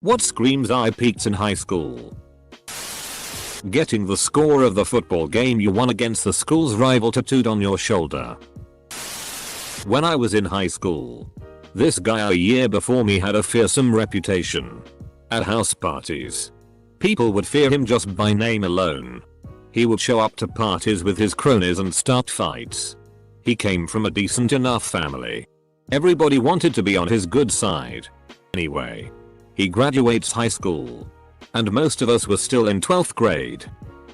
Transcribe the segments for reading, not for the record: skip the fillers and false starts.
What screams I peaked in high school? Getting the score of the football game you won against the school's rival tattooed on your shoulder. When I was in high school, this guy a year before me had a fearsome reputation. At house parties, people would fear him just by name alone. He would show up to parties with his cronies and start fights. He came from a decent enough family. Everybody wanted to be on his good side. Anyway, he graduates high school, and most of us were still in 12th grade.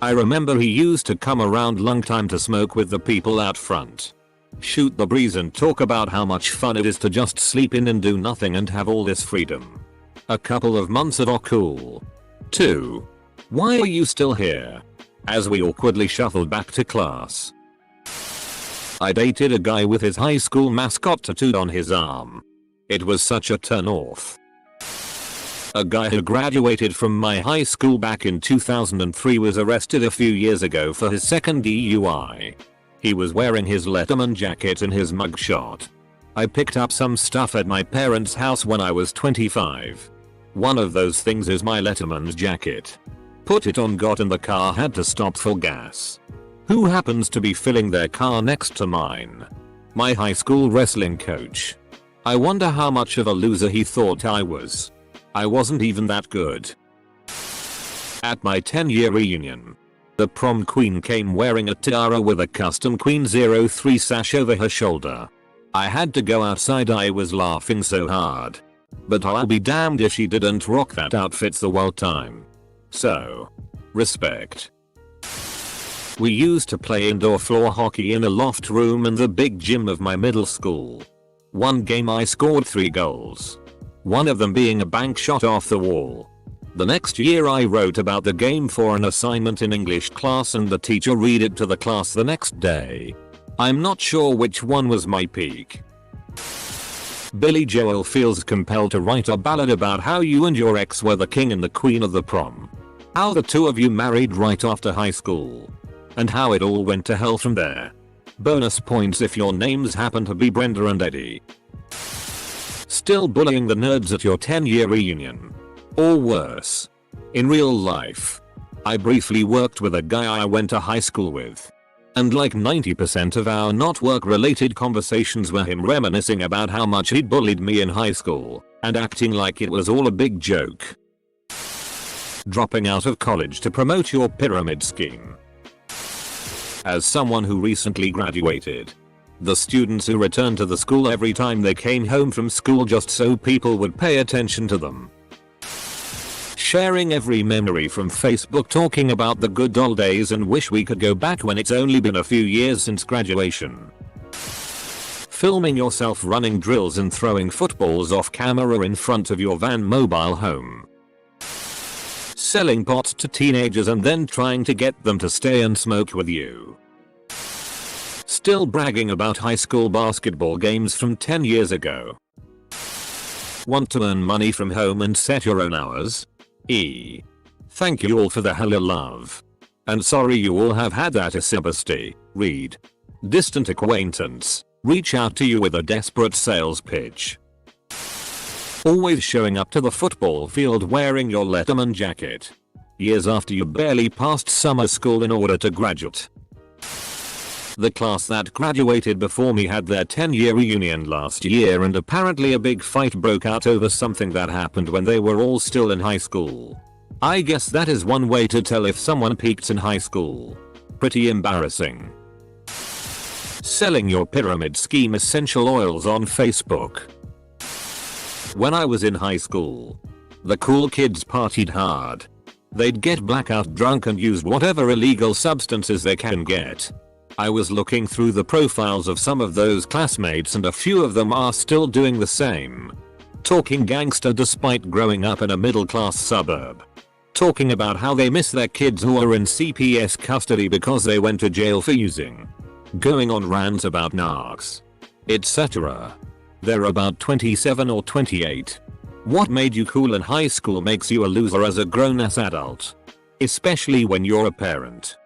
I remember he used to come around lunchtime to smoke with the people out front, shoot the breeze and talk about how much fun it is to just sleep in and do nothing and have all this freedom. A couple of months of cool. 2. Why are you still here? As we awkwardly shuffled back to class. I dated a guy with his high school mascot tattooed on his arm. It was such a turn off. A guy who graduated from my high school back in 2003 was arrested a few years ago for his second DUI. He was wearing his Letterman jacket in his mugshot. I picked up some stuff at my parents' house when I was 25. One of those things is my Letterman's jacket. Put it on, got in the car, had to stop for gas. Who happens to be filling their car next to mine? My high school wrestling coach. I wonder how much of a loser he thought I was. I wasn't even that good. At my 10-year reunion, the prom queen came wearing a tiara with a custom Queen 03 sash over her shoulder. I had to go outside, I was laughing so hard. But I'll be damned if she didn't rock that outfit the whole time. So, respect. We used to play indoor floor hockey in a loft room in the big gym of my middle school. One game I scored 3 goals. One of them being a bank shot off the wall. The next year I wrote about the game for an assignment in English class and the teacher read it to the class the next day. I'm not sure which one was my peak. Billy Joel feels compelled to write a ballad about how you and your ex were the king and the queen of the prom. How the two of you married right after high school. And how it all went to hell from there. Bonus points if your names happen to be Brenda and Eddie. Still bullying the nerds at your 10-year reunion. Or worse. In real life. I briefly worked with a guy I went to high school with. And like 90% of our not work related conversations were him reminiscing about how much he'd bullied me in high school and acting like it was all a big joke. Dropping out of college to promote your pyramid scheme. As someone who recently graduated, the students who returned to the school every time they came home from school just so people would pay attention to them. Sharing every memory from Facebook, talking about the good old days and wish we could go back when it's only been a few years since graduation. Filming yourself running drills and throwing footballs off camera in front of your van mobile home. Selling pot to teenagers and then trying to get them to stay and smoke with you. Still bragging about high school basketball games from 10 years ago. Want to earn money from home and set your own hours? Thank you all for the hella love. And sorry you all have had that sympathy. Read. Distant acquaintance. Reach out to you with a desperate sales pitch. Always showing up to the football field wearing your Letterman jacket. Years after you barely passed summer school in order to graduate. The class that graduated before me had their 10-year reunion last year and apparently a big fight broke out over something that happened when they were all still in high school. I guess that is one way to tell if someone peaked in high school. Pretty embarrassing. Selling your pyramid scheme essential oils on Facebook. When I was in high school, the cool kids partied hard. They'd get blackout drunk and used whatever illegal substances they can get. I was looking through the profiles of some of those classmates and a few of them are still doing the same. Talking gangster despite growing up in a middle-class suburb. Talking about how they miss their kids who are in CPS custody because they went to jail for using. Going on rants about narcs. Etc. They're about 27 or 28. What made you cool in high school makes you a loser as a grown-ass adult. Especially when you're a parent.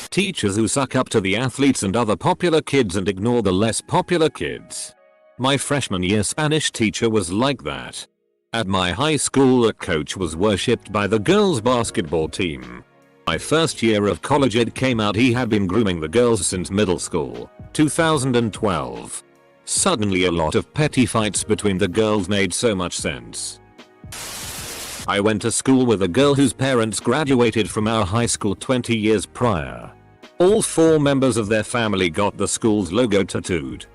Teachers who suck up to the athletes and other popular kids and ignore the less popular kids. My freshman year Spanish teacher was like that. At my high school, a coach was worshipped by the girls' basketball team. My first year of college, it came out he had been grooming the girls since middle school, 2012. Suddenly a lot of petty fights between the girls made so much sense. I went to school with a girl whose parents graduated from our high school 20 years prior. All 4 members of their family got the school's logo tattooed.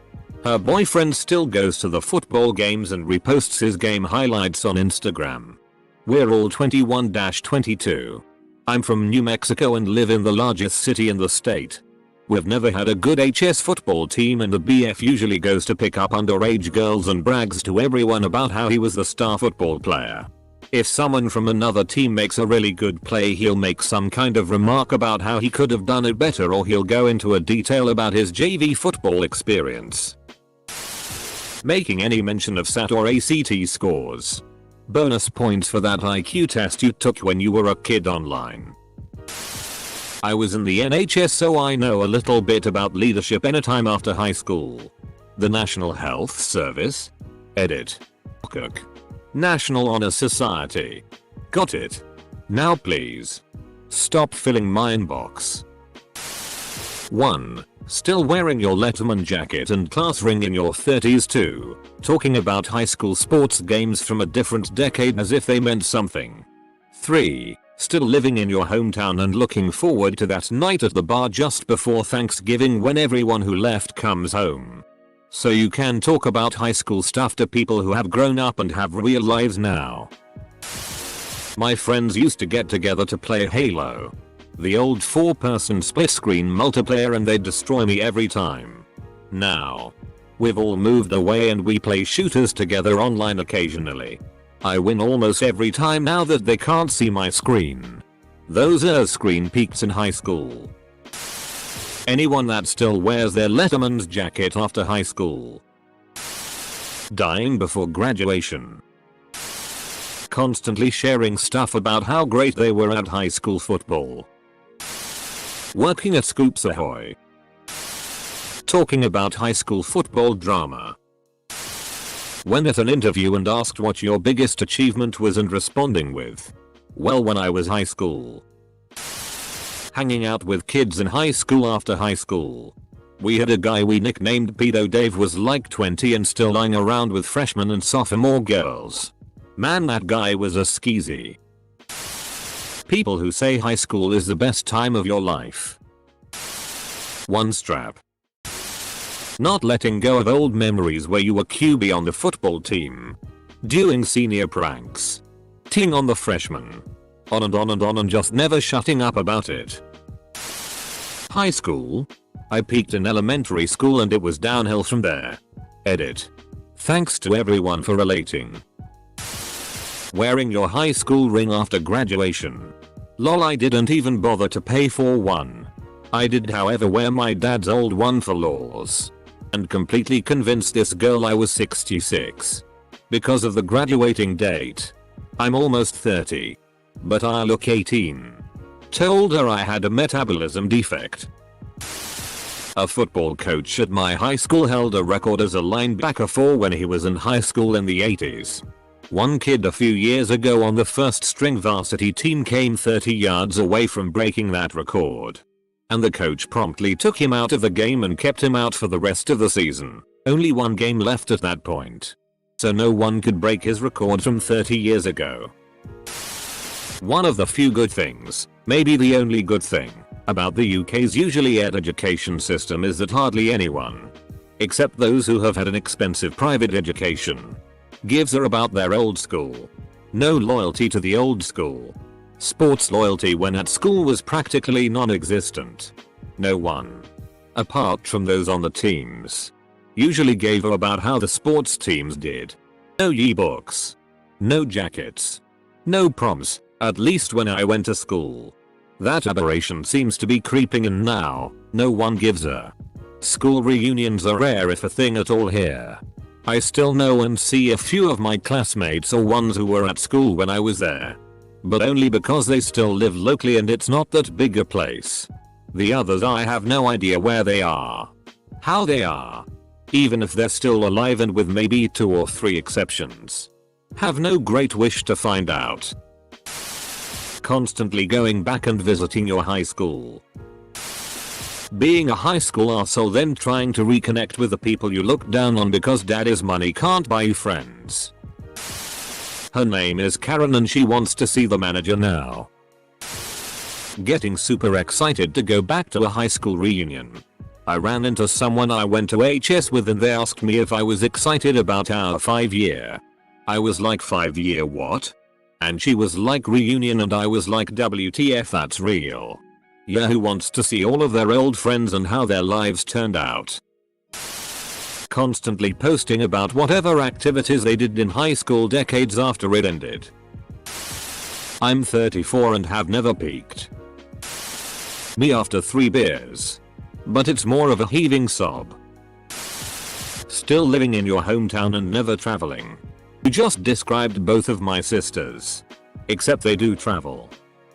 Her boyfriend still goes to the football games and reposts his game highlights on Instagram. We're all 21-22. I'm from New Mexico and live in the largest city in the state. We've never had a good HS football team, and the BF usually goes to pick up underage girls and brags to everyone about how he was the star football player. If someone from another team makes a really good play, he'll make some kind of remark about how he could have done it better, or he'll go into a detail about his JV football experience. Making any mention of SAT or ACT scores. Bonus points for that IQ test you took when you were a kid online. I was in the NHS, so I know a little bit about leadership anytime after high school. The National Health Service. Edit. Cook. National Honor Society. Got it. Now please. Stop filling my inbox. 1. Still wearing your Letterman jacket and class ring in your 30s. 2. Talking about high school sports games from a different decade as if they meant something. 3. Still living in your hometown and looking forward to that night at the bar just before Thanksgiving when everyone who left comes home. So you can talk about high school stuff to people who have grown up and have real lives now. My friends used to get together to play Halo. The old 4-person split screen multiplayer, and they'd destroy me every time. Now, we've all moved away and we play shooters together online occasionally. I win almost every time now that they can't see my screen. Those are screen peaks in high school. Anyone that still wears their Letterman's jacket after high school. Dying before graduation. Constantly sharing stuff about how great they were at high school football. Working at Scoops Ahoy. Talking about high school football drama. When at an interview and asked what your biggest achievement was and responding with, well, when I was high school. Hanging out with kids in high school after high school. We had a guy we nicknamed Pedo Dave, was like 20 and still lying around with freshman and sophomore girls. Man, that guy was a skeezy. People who say high school is the best time of your life. One strap. Not letting go of old memories where you were QB on the football team. Doing senior pranks. Teeing on the freshmen. On and on and on, and just never shutting up about it. High school? I peaked in elementary school and it was downhill from there. Edit. Thanks to everyone for relating. Wearing your high school ring after graduation. Lol, I didn't even bother to pay for one. I did, however, wear my dad's old one for laws. And completely convinced this girl I was 66. Because of the graduating date. I'm almost 30. But I look 18. Told her I had a metabolism defect. A football coach at my high school held a record as a linebacker for when he was in high school in the 80s. One kid a few years ago on the first string varsity team came 30 yards away from breaking that record. And the coach promptly took him out of the game and kept him out for the rest of the season. Only one game left at that point. So no one could break his record from 30 years ago. One of the few good things, maybe the only good thing, about the UK's usually ed education system is that hardly anyone, except those who have had an expensive private education, gives a about their old school. No loyalty to the old school. Sports loyalty when at school was practically non-existent. No one, apart from those on the teams, usually gave a about how the sports teams did. No yearbooks. No jackets. No proms, at least when I went to school. That aberration seems to be creeping in now. No one gives a. School reunions are rare if a thing at all here. I still know and see a few of my classmates or ones who were at school when I was there. But only because they still live locally and it's not that big a place. The others, I have no idea where they are. How they are. Even if they're still alive, and with maybe 2 or 3 exceptions. Have no great wish to find out. Constantly going back and visiting your high school. Being a high school arsehole then trying to reconnect with the people you look down on because daddy's money can't buy you friends. Her name is Karen and she wants to see the manager now. Getting super excited to go back to a high school reunion. I ran into someone I went to HS with and they asked me if I was excited about our 5-year. I was like 5-year what? And she was like reunion and I was like WTF, that's real. Yeah, who wants to see all of their old friends and how their lives turned out? Constantly posting about whatever activities they did in high school decades after it ended. I'm 34 and have never peaked. Me after 3 beers. But it's more of a heaving sob. Still living in your hometown and never traveling. You just described both of my sisters. Except they do travel.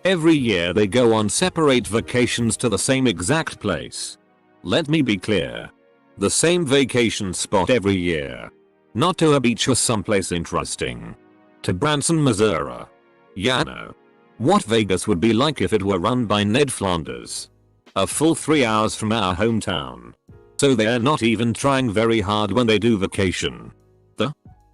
Every year they go on separate vacations to the same exact place. Let me be clear. The same vacation spot every year. Not to a beach or someplace interesting. To Branson, Missouri. Yeah, no. What Vegas would be like if it were run by Ned Flanders. A full 3 hours from our hometown. So they're not even trying very hard when they do vacation.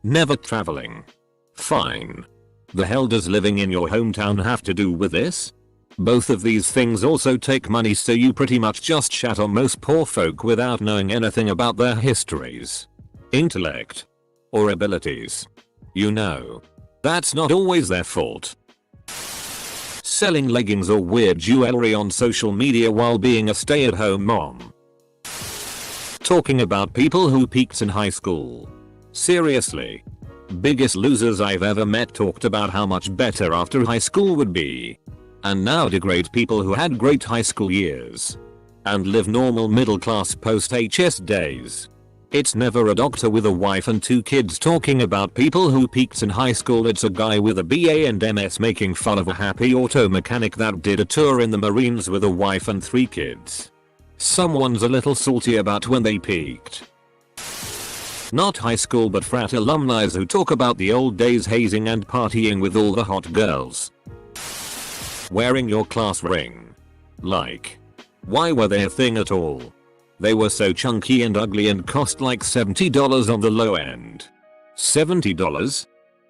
Never traveling. Fine. The hell does living in your hometown have to do with this? Both of these things also take money, so you pretty much just chat on most poor folk without knowing anything about their histories, intellect, or abilities. You know, that's not always their fault. Selling leggings or weird jewelry on social media while being a stay-at-home mom. Talking about people who peaked in high school. Seriously. Biggest losers I've ever met talked about how much better after high school would be. And now degrade people who had great high school years. And live normal middle class post-HS days. It's never a doctor with a wife and 2 kids talking about people who peaked in high school. It's a guy with a BA and MS making fun of a happy auto mechanic that did a tour in the Marines with a wife and 3 kids. Someone's a little salty about when they peaked. Not high school but frat alumni who talk about the old days hazing and partying with all the hot girls. Wearing your class ring. Like. Why were they a thing at all? They were so chunky and ugly and cost like $70 on the low end. $70?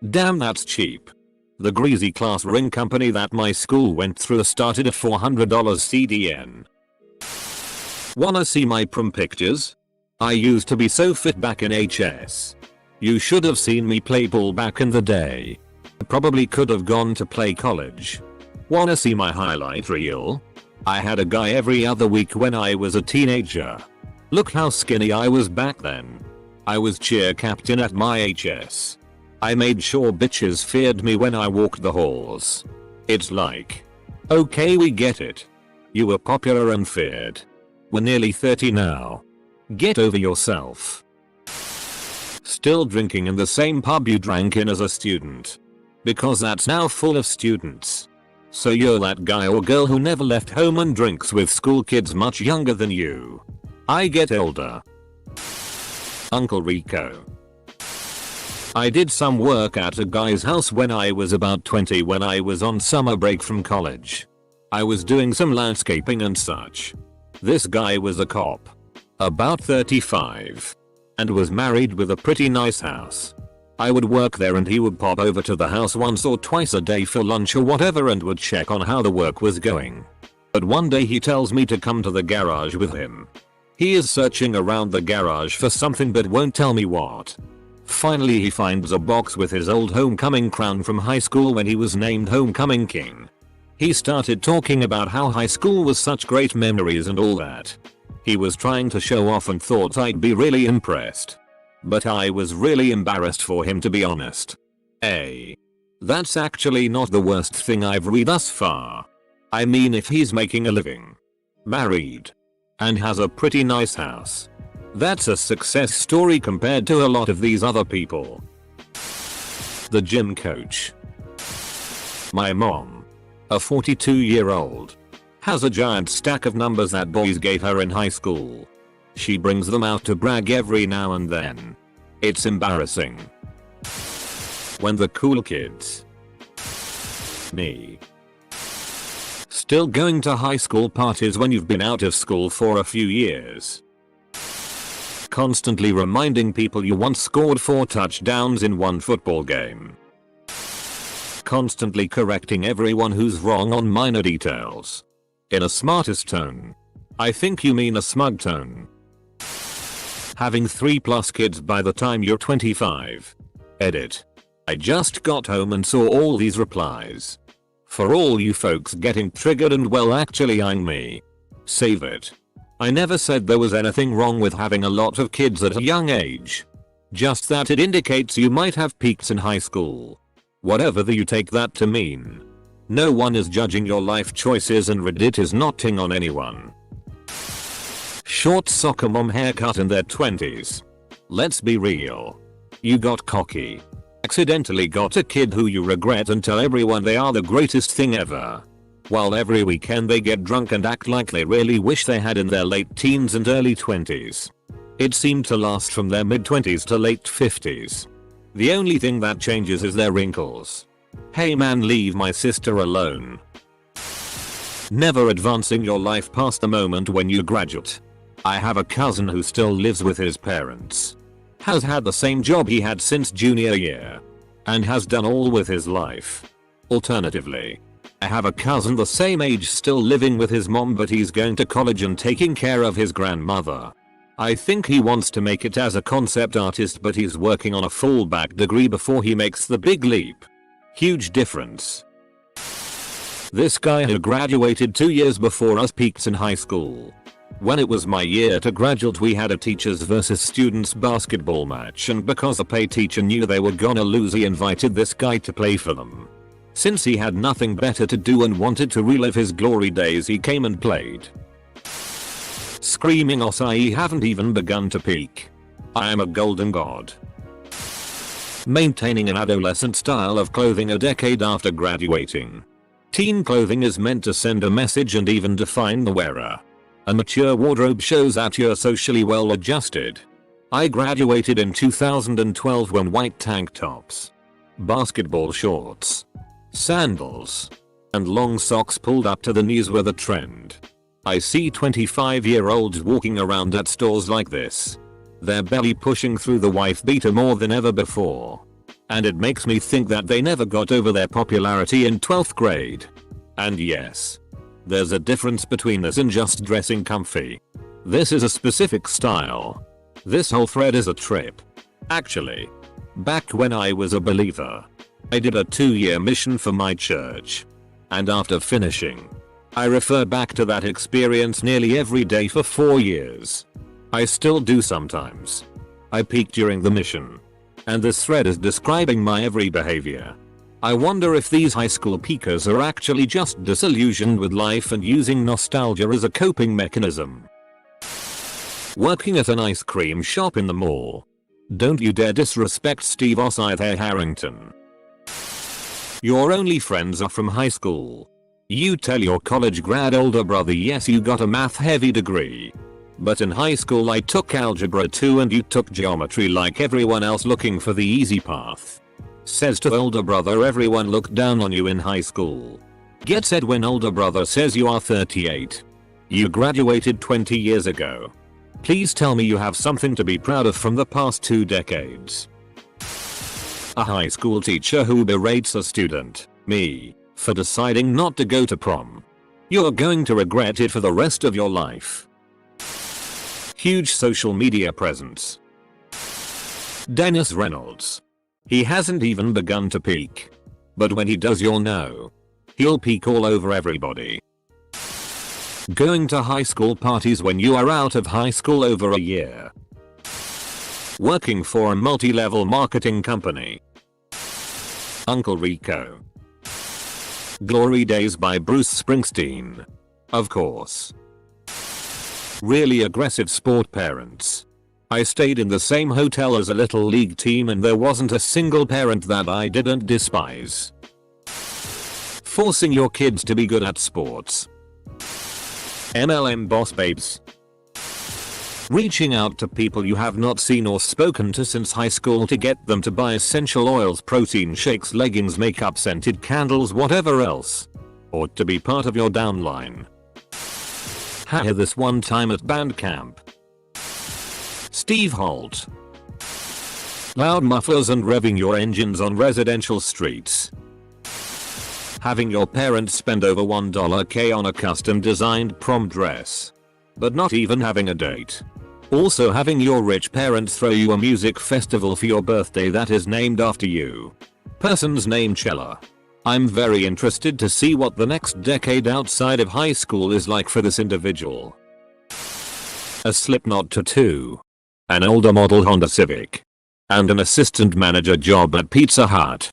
Damn, that's cheap. The greasy class ring company that my school went through started at $400 CDN. Wanna see my prom pictures? I used to be so fit back in HS. You should have seen me play ball back in the day. Probably could have gone to play college. Wanna see my highlight reel? I had a guy every other week when I was a teenager. Look how skinny I was back then. I was cheer captain at my HS. I made sure bitches feared me when I walked the halls. It's like, okay, we get it. You were popular and feared. We're nearly 30 now. Get over yourself. Still drinking in the same pub you drank in as a student. Because that's now full of students. So you're that guy or girl who never left home and drinks with school kids much younger than you. I get older. Uncle Rico. I did some work at a guy's house when I was about 20 when I was on summer break from college. I was doing some landscaping and such. This guy was a cop. About 35. And was married with a pretty nice house. I would work there and he would pop over to the house once or twice a day for lunch or whatever and would check on how the work was going. But one day he tells me to come to the garage with him. He is searching around the garage for something but won't tell me what. Finally he finds a box with his old homecoming crown from high school when he was named homecoming king. He started talking about how high school was such great memories and all that. He was trying to show off and thought I'd be really impressed. But I was really embarrassed for him, to be honest. That's actually not the worst thing I've read thus far. I mean, if he's making a living, married, and has a pretty nice house, that's a success story compared to a lot of these other people. The gym coach. My mom, a 42-year-old, has a giant stack of numbers that boys gave her in high school. She brings them out to brag every now and then. It's embarrassing. When the cool kids. Me. Still going to high school parties when you've been out of school for a few years. Constantly reminding people you once scored 4 touchdowns in one football game. Constantly correcting everyone who's wrong on minor details. In a smartest tone. I think you mean a smug tone. Having 3+ kids by the time you're 25. Edit. I just got home and saw all these replies. For all you folks getting triggered and well actually eyeing me. Save it. I never said there was anything wrong with having a lot of kids at a young age. Just that it indicates you might have peaks in high school. Whatever you take that to mean. No one is judging your life choices and Reddit is not ting on anyone. Short soccer mom haircut in their 20s. Let's be real. You got cocky. Accidentally got a kid who you regret and tell everyone they are the greatest thing ever. While every weekend they get drunk and act like they really wish they had in their late teens and early 20s. It seemed to last from their mid-20s to late 50s. The only thing that changes is their wrinkles. Hey man, leave my sister alone. Never advancing your life past the moment when you graduate. I have a cousin who still lives with his parents. Has had the same job he had since junior year. And has done all with his life. Alternatively, I have a cousin the same age still living with his mom but he's going to college and taking care of his grandmother. I think he wants to make it as a concept artist but he's working on a fallback degree before he makes the big leap. Huge difference. This guy who graduated 2 years before us peaked in high school. When it was my year to graduate we had a teachers versus students basketball match and because the pay teacher knew they were gonna lose he invited this guy to play for them. Since he had nothing better to do and wanted to relive his glory days he came and played. Screaming Osai haven't even begun to peak. I am a golden god. Maintaining an adolescent style of clothing a decade after graduating. Teen clothing is meant to send a message and even define the wearer. A mature wardrobe shows that you're socially well adjusted. I graduated in 2012 when white tank tops, basketball shorts, sandals, and long socks pulled up to the knees were the trend. I see 25-year-olds walking around at stores like this. Their belly pushing through the wife beater more than ever before. And it makes me think that they never got over their popularity in 12th grade. And yes. There's a difference between this and just dressing comfy. This is a specific style. This whole thread is a trip. Actually, back when I was a believer, I did a 2-year mission for my church. And after finishing, I refer back to that experience nearly every day for 4 years. I still do sometimes. I peaked during the mission. And this thread is describing my every behavior. I wonder if these high school peakers are actually just disillusioned with life and using nostalgia as a coping mechanism. Working at an ice cream shop in the mall. Don't you dare disrespect Steve Osai there, Harrington. Your only friends are from high school. You tell your college grad older brother yes you got a math heavy degree. But in high school I took algebra 2 and you took geometry like everyone else looking for the easy path. Says to older brother everyone looked down on you in high school. Gets said when older brother says you are 38. You graduated 20 years ago. Please tell me you have something to be proud of from the past 2 decades. A high school teacher who berates a student, me, for deciding not to go to prom. You're going to regret it for the rest of your life. Huge social media presence. Dennis Reynolds. He hasn't even begun to peak. But when he does you'll know. He'll peak all over everybody. Going to high school parties when you are out of high school over a year. Working for a multi-level marketing company. Uncle Rico. Glory Days by Bruce Springsteen. Of course. Really aggressive sport parents. I stayed in the same hotel as a little league team and there wasn't a single parent that I didn't despise. Forcing your kids to be good at sports. MLM boss babes. Reaching out to people you have not seen or spoken to since high school to get them to buy essential oils, protein shakes, leggings, makeup, scented candles, whatever else. Or to be part of your downline. Haha, this one time at band camp. Steve Holt. Loud mufflers and revving your engines on residential streets. Having your parents spend over $1K on a custom designed prom dress. But not even having a date. Also having your rich parents throw you a music festival for your birthday that is named after you. Person's name Chella. I'm very interested to see what the next decade outside of high school is like for this individual. A Slipknot tattoo. An older model Honda Civic. And an assistant manager job at Pizza Hut.